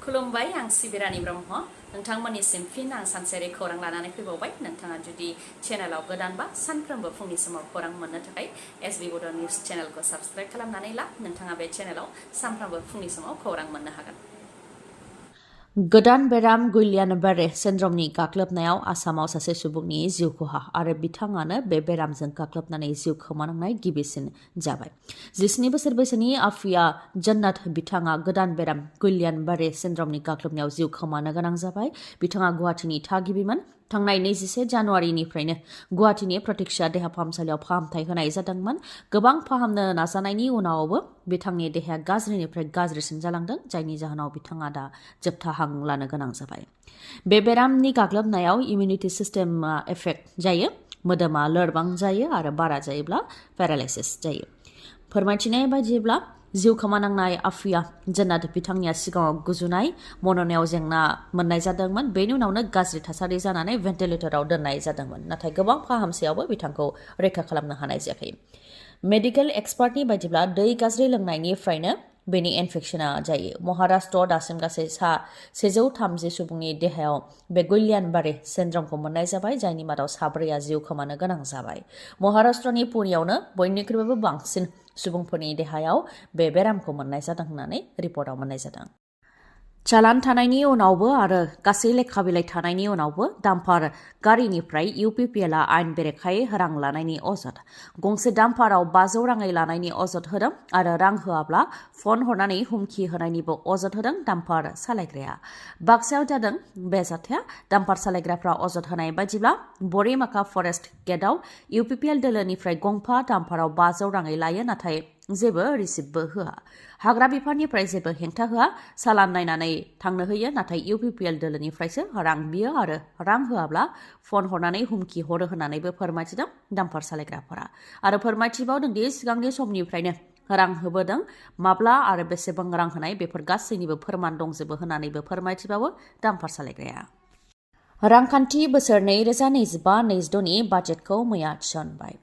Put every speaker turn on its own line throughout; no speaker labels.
खुलुमबाय आं सिबि रानी ब्रह्म नोंथांमोननिसिम फिन आं सानसेयारि खौरां लानानै फैबावबाय नोंथाङा जुदि चेनेलाव गोदानबा सानफ्रोमबो फुंनि समाव खौरां मोननो थाखाय एसबि बड' निउज चेनेलखौ साबस्क्राइब खालामनानै ला नोंथाङा बे चेनेलाव सानफ्रोमबो फुंनि समाव खौरां मोननो हागोन।
गोदान बेराम गुइलियान-बारे सिन्ड्रमनि गाग्लोबनायाव आसामाव सासे सुबुंनि जिउ खहा आरो बिथाङानो बे बेरामजों गाग्लोबनानै जिउ खोमानांनाय गिबिसिन जाबाय। 17 बोसोर बैसोनि आफिया जन्नात बिथाङा गोदान बेराम गुइलियान-बारे सिन्ड्रमनि गाग्लोबनायाव जिउ खोमानो गोनां जाबाय। बिथाङा गुवाहाटीनि थागिबिमोन। थांनाय 21 जानुवारिनिफ्रायनो गुवाहाटीनि प्रतीक्षा देहा फाहामसालियाव फाहामथाय होनाय जादोंमोन। गोबां फाहामनो नाजानायनि उनावबो बिथांनि देहाया गाज्रिनिफ्राय गाज्रिसिन जालांदों, जायनि जाहोनाव बिथाङा दा जोबथा हां लानो गोनां जाबाय। बे बेरामनि गाग्लोबनायाव इमिउनिटि सिस्टेमा एफेक्ट जायो, मोदोमा लोरबां जायो आरो बारा जायोब्ला पेरालाइसिस जायो। फोरमायथिनाय बायदिब्ला जिउ खोमानांनाय आफिया जन्नात बिथांनिया सिगाङाव गुजुनाय, मन'नायाव जेंना मोननाय जादोंमोन। बेनि उनावनो गाज्रि थासारि जानानै भेन्टिलेटराव दोननाय जादोंमोन, नाथाय गोबां फाहामसेयावबो बिथांखौ रैखा खालामनो हानाय जायाखै। मेडिकेल एक्सपार्टनि बायदिब्ला दै गाज्रि लोंनायनिफ्रायनो बेनि इनफेक्शना जायो। महाराष्ट्र दासिम गासै 130 सुबुंनि देहायाव बे गुइलियान-बारे सिन्ड्रमखौ मोननाय जाबाय, जायनि मादाव 4 जिउ खोमानो गोनां जाबाय। महाराष्ट्रनि पुनेयावनो बयनिख्रुइबो बांसिन सुबुंफोरनि देहायाव बे बेरामखौ मोननाय जादों होननानै रिपर्टआव मोननाय जादों। चालान थानायनि उनावबो आरो गासै लेखा बिलाइ थानायनि उनावबो डाम्पार गारिनिफ्राय UPPLआ आयेन बेरेखायै रां लानायनि अजद। गंसे डाम्पाराव 500 राङै लानायनि अजद होदों आरो रां होआब्ला फन हरनानै हुमखि होनायनिबो अजद होदों डाम्पार सालायग्राया। बाक्सायाव जादों बे जाथाया। डाम्पार सालायग्राफ्रा अजद होनाय बायदिब्ला बरिमाका फरेस्ट गेटआव UPPL दोलोनिफ्राय गंफा डाम्पाराव 500 राङै लायो, नाथाय जेबो रिसिप्टबो होआ। हाग्रा बिफाननिफ्राय जेबो हेंथा होआ, सालान नायनानै थांनो होयो, नाथाय UPPL दोलोनिफ्रायसो रां बियो आरो रां होआब्ला फन हरनानै हुमखि हरो होननानैबो फोरमायथिदों डाम्पार सालायग्राफोरा। आरो फोरमायथिबावदोंदि सिगांनि समनिफ्रायनो रां होबोदों, माब्ला आरो बेसेबां रां होनाय बेफोर गासैनिबो फोरमान दंजोबो होननानैबो फोरमायथिबावो डाम्पार सालायग्राया। रांखान्थि बोसोर 2025-26 नि बाजेटखौ मैया थिसनबाय।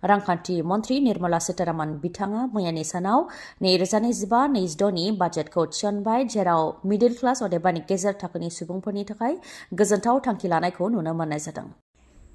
रांखान्थि मन्थ्रि निर्मला सीतारामन बिथाङा मैयानि सानाव 2025-26 नि बाजेटखौ थिसनबाय, जेराव मिडल क्लास अदेबानि गेजेर थाखोनि सुबुंफोरनि थाखाय गोजोनथाव थांखि लानायखौ नुनो मोननाय जादों।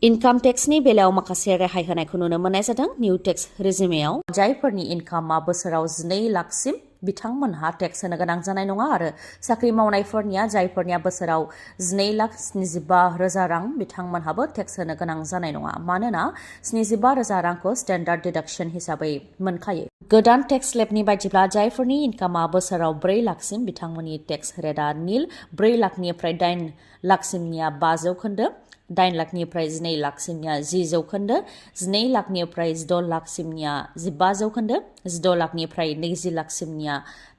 इनकाम टेक्सनि बेलायाव माखासे रेहाय होनायखौ नुनो मोननाय जादों। निउ टेक्स रेजिमेआव जायफोरनि इनकामआ बोसोराव 12 लाखसिम बिथांमोनहा टेक्स होनो गोनां जानाय नङा आरो साख्रि मावनायफोरनिया जायफोरनिया बोसोराव 12,75,000 रां बिथांमोनहाबो टेक्स होनो गोनां जानाय नङा, मानोना 75,000 रांखौ स्टेन्डार्ड डिडक्शन हिसाबै मोनखायो। गोदान टेक्स स्लेबनि बायदिब्ला जायफोरनि इनकामआ बोसोराव 4 लाखसिम बिथांमोननि टेक्स रेटआ निल, 4 लाखनिफ्राय 8 लाखसिमनिया 5%, 8 लाखनिफ्राय 12 लाखसिमनिया 10%, 12 लाखनिफ्राय 6 लाखसिमनिया 15%, 6 लाखनिफ्राय 20 लाखसिमनिया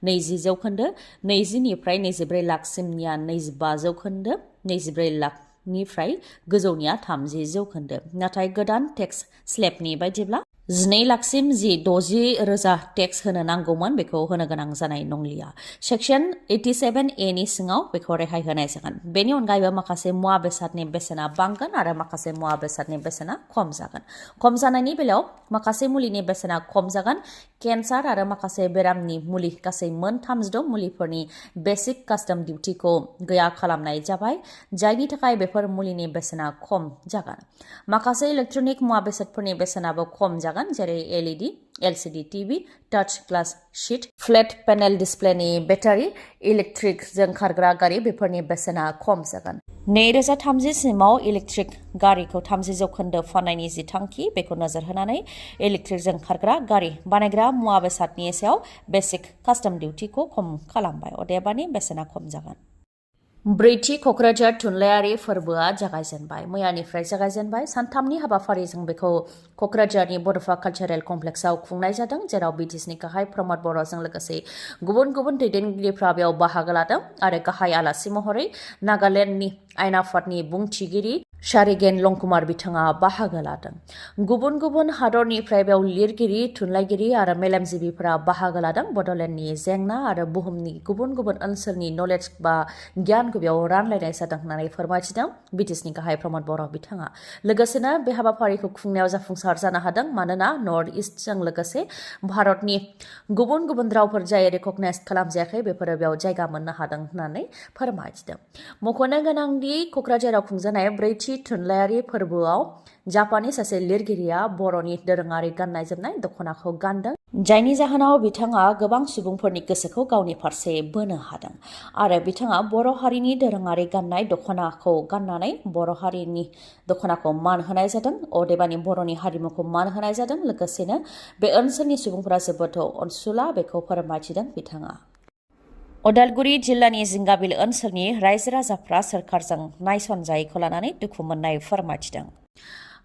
20%, 20निफ्राय 24 लाखसिमनिया 25%, 24 लाखनिफ्राय गोजौनिया 30%। नाथाय गोदान टेक्स स्लेबनि बायदिब्ला 12 लाखसिम 60,000 टेक्स होनो नांगौमोन, बेखौ होनो गोनां जानाय नंलिया। सेक्सन 87A नि सिङाव बेखौ रेहाय होनाय जागोन। बेनि अनगायैबो माखासे मुवा बेसादनि बेसेना बांगोन आरो माखासे मुवा बेसादनि बेसेना खम जागोन। खम जानायनि बेलायाव माखासे मुलिनि बेसेना खम जागोन। केन्सार आरो माखासे बेरामनि मुलि गासै मोन 36 मुलिफोरनि बेसिक कास्टम डिउटिखौ गैया खालामनाय जाबाय, जायनि थाखाय बेफोर मुलिनि बेसेना खम जागोन। माखासे इलेक्ट्रनिक मुवा बेसादफोरनि बेसेनाबो खम जागोन, जेरै LED, LCD TV, touch glass sheet, flat panel डिसप्लेनि बेटारि, इलेक्ट्रिकजों खारग्रा गारि बेफोरनि बेसेना खम जागोन। 2030 सिमाव इलेक्ट्रिक गारिखौ 30% फाननायनि जि थांखि, बेखौ नोजोर होनानै इलेक्ट्रिकजों खारग्रा गारि बानायग्रा मुवा बेसादनि सायाव बेसिक कास्टम डिउटिखौ खम खालामबाय, अदेबानि बेसेना खम जागोन। ब्रैथि क'क्राझार थुनलाइयारि फोरबोआ जागायजेनबाय। मैयानिफ्राय जागायजेनबाय। सानथामनि हाबाफारिजों बेखौ क'क्राझारनि बड'फा कालचारेल कमप्लेक्सआव खुंनाय जादों, जेराव BTechनि गाहाय प्रमद बर'जों लोगोसे गुबुन गुबुन दैदेनगिरिफ्रा बेयाव बाहागो लादों आरो गाहाय आलासि महरै नागालेन्डनि आयेन आफादनि बुंथिगिरि शारिगेन लंकुमार बिथाङा बाहागो लादों। गुबुन गुबुन हादरनिफ्राय बेयाव लिरगिरि, थुनलाइगिरि आरो मेलेमजिबिफोरा बाहागो लादों। बड'लेण्डनि जेंना आरो बुहुमनि गुबुन गुबुन ओनसोलनि नलेज बा गियानखौ बेयाव रानलायनाय जादों होननानै फोरमायथिदों BTechनि गाहाय प्रमद बर' बिथाङा। लोगोसेनो बे हाबाफारिखौ खुंनायाव जाफुंसार जानो हादों मानोना नर्थ इस्टजों लोगोसे भारतनि गुबुन गुबुन रावफोर जाय रेकगनाइज खालामजायाखै बेफोरो बेयाव जायगा मोननो हादों होननानै फोरमायथिदों। मख'नो गोनांदि क'क्राझाराव खुंजानाय ब्रैथि थुनलाइयारि फोरबोआव जापाननि सासे लिरगिरिया बर'नि दोरोङारि गाननाय जोमनाय दख'नाखौ गानदों, जायनि जाहोनाव बिथाङा गोबां सुबुंफोरनि गोसोखौ गावनि फारसे बोनो हादों आरो बिथाङा बर' हारिनि दोरोङारि गाननाय दख'नाखौ गाननानै बर' हारिनि दख'नाखौ मान होनाय जादों, अदेबानि बर'नि हारिमुखौ मान होनाय जादों। लोगोसेनो बे ओनसोलनि सुबुंफोरा जोबोद अनसुला बेखौ फोरमायथिदों बिथाङा। उदालगुरि जिल्लानि जिंगाबिल ओनसोलनि रायजो राजाफ्रा सोरखारजों नायसनजायैखौ लानानै दुखु मोननाय फोरमायथिदों।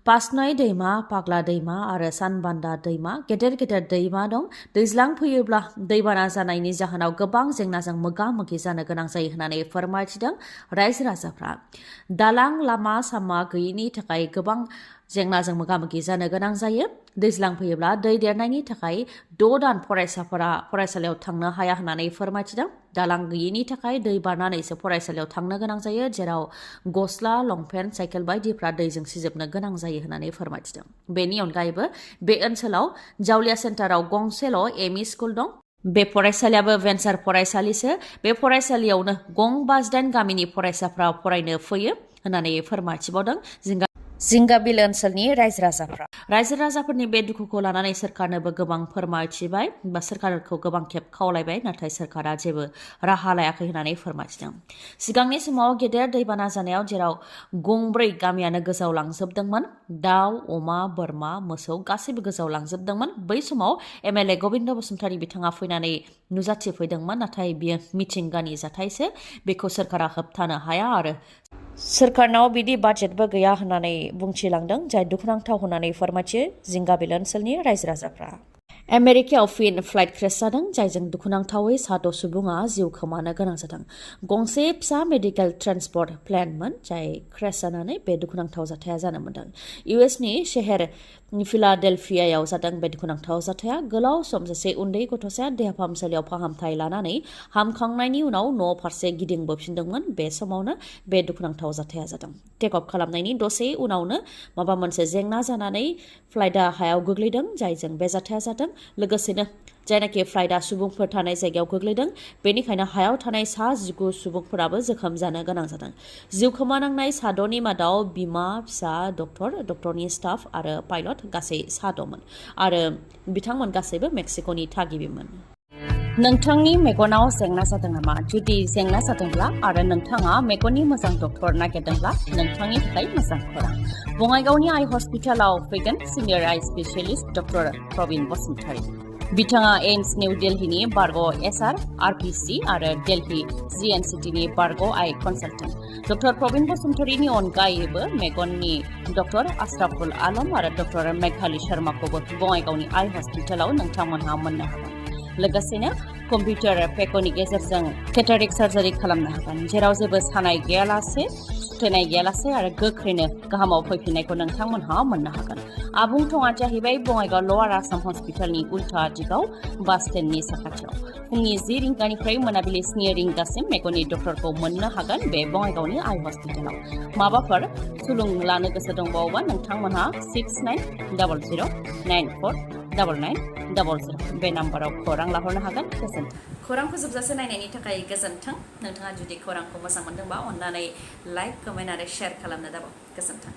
पासनाय दैमा, पाग्ला दैमा आरो सानबान्दा दैमा गेदेर गेदेर दैमा दं। दैज्लां फैयोब्ला दैबाना जानायनि जाहोनाव गोबां जेंनाजों मोगा मोगि जानो गोनां जायो होननानै फोरमायथिदों रायजो राजाफ्रा। दालां लामा सामा गैयिनि थाखाय गोबां जेंनाजों मोगा मोगि जानो गोनां जायो। दैज्लां फैयोब्ला दै देरनायनि थाखाय 6 दान फरायसाफोरा फरायसालियाव थांनो हाया होननानै फोरमायथिदों। दालां गैयिनि थाखाय दै बारनानैसो फरायसालियाव थांनो गोनां जायो, जेराव गस्ला, लंपेन्ट, साइकेल बायदिफ्रा दैजों सिजोबनो गोनां जायो होननानै फोरमायथिदों। बेनि अनगायैबो बे ओनसोलाव जावलिया सेन्टाराव गंसेल' एमइ स्कुल दं। बे फरायसालियाबो भेन्सार फरायसालिसो। बे फरायसालियावनो 68 गामिनि फरायसाफ्रा फरायनो फैयो होननानै फोरमायथिबावदों जिंगाबिल ओनसोलनि रायजो राजाफ्रा। रायजो राजाफोरनि बे दुखुखौ लानानै सोरखारनोबो गोबां फोरमायथिबाय बा सोरखारखौ गोबां खेब खावलायबाय, नाथाय सोरखारा जेबो राहा लायाखै होननानै फोरमायथिदों। सिगांनि समाव गेदेर दैबाना जानायाव जेराव 4 गामियानो गोजावलांजोबदोंमोन, दाउ, अमा, बोरमा, मोसौ गासैबो गोजावलांजोबदोंमोन। बै समाव MLA गबिन्द बसुमतारी बिथाङा फैनानै नुजाथिफैदोंमोन, नाथाय बियो मिथिंगानि जाथायसो, बेखौ सोरखारा होबथानो हाया आरो सोरखारनाव बिदि बाजेटबो गैया होननानै बुंथिलांदों, जाय दुखुनांथाव होननानै फोरमायथियो जिंगाबिल ओनसोलनि रायजो राजाफ्रा। आमेरिकायाव फिन फ्लाइट क्रेश जादों, जायजों दुखुनांथावै 7 सुबुङा जिउ खोमानो गोनां जादों। गंसे फिसा मेडिकेल ट्रेन्सपर्ट प्लेनमोन, जाय क्रेश जानानै बे दुखुनांथाव जाथाया जानो मोन्दों। US नि शहर फिलाडेल्फियायाव जादों बे दुखुनांथाव जाथाया। गोलाव सम सासे उन्दै गथ'साया देहा फाहामसालियाव फाहामथाय लानानै हामखांनायनि उनाव न' फारसे गिदिंबोफिनदोंमोन। बे समावनो बे दुखुनांथाव जाथाया जादों। टेक अफ खालामनायनि दसे उनावनो माबा मोनसे जेंना जानानै फ्लाइटआ हायाव गोग्लैदों, जायजों बे जाथाया जादों। लोगोसेनो जायनाखि फ्लाइटआ सुबुंफोर थानाय जायगायाव गोग्लैदों, बेनिखायनो हायाव थानाय 19 सुबुंफोराबो जोखोम जानो गोनां जादों। जिउ खोमानांनाय 6 मादाव बिमा, फिसा, डक्टरनि स्टाफ आरो पाइलट गासै 6 आरो बिथांमोन गासैबो मेक्सिक'नि थागिबिमोन। नोंथांनि मेगनाव जेंना जादों नामा? जुदि जेंना जादोंब्ला आरो नोंथाङा मेगननि मोजां डक्टर नागिरदोंब्ला नोंथांनि थाखाय मोजां खौरां। बङाइगावनि आइ हस्पिटालाव फैगोन सिनियर आइ स्पेशलिस्ट डक्टर प्रबिन बसुमतारी। बिथाङा एम्स निउ दिल्लीनि बारग' SR, RPC आरो दिल्ली GNCTनि बारग' आइ कनसालटेन्ट। डक्टर प्रबिन बसुमतारीनि अनगायैबो मेगननि डक्टर आशराफुल आलम आरो डक्टर मेघाली शर्माखौबो बङाइगावनि आइ हस्पिटालाव नोंथांमोनहा मोननो हागोन। लोगोसेनो कम्पिउटार पेक'नि गेजेरजों केटारेक्ट सार्जारि खालामनो हागोन, जेराव जेबो सानाय गैयालासे, सुथेनाय गैयालासे आरो गोख्रैनो गाहामाव फैफिननायखौ नोंथांमोनहा मोननो हागोन। आबुं थङा जाहैबाय बङाइगाव लवार आसाम हस्पिटालनि उल्था दिगाव बास स्टेन्डनि साखाथियाव। फुंनि 10 रिंगानिफ्राय मोनाबिलि 7 रिंगासिम मेगननि डक्टरखौ मोननो हागोन बे बङाइगावनि आइ हस्पिटालाव। माबाफोर सुलुं लानो गोसो दंबावोबा नोंथांमोनहा 6900949900 बे नाम्बाराव खौरां लाहरनो हागोन। गोजोन्थों। खौरांखौ जोबजासे नायनायनि थाखाय गोजोन्थों। नोंथाङा जुदि खौरांखौ मोजां मोनदोंबा अननानै लाइक, कमेन्ट आरो शेयार खालामनो दाबाव। गोजोन्थों।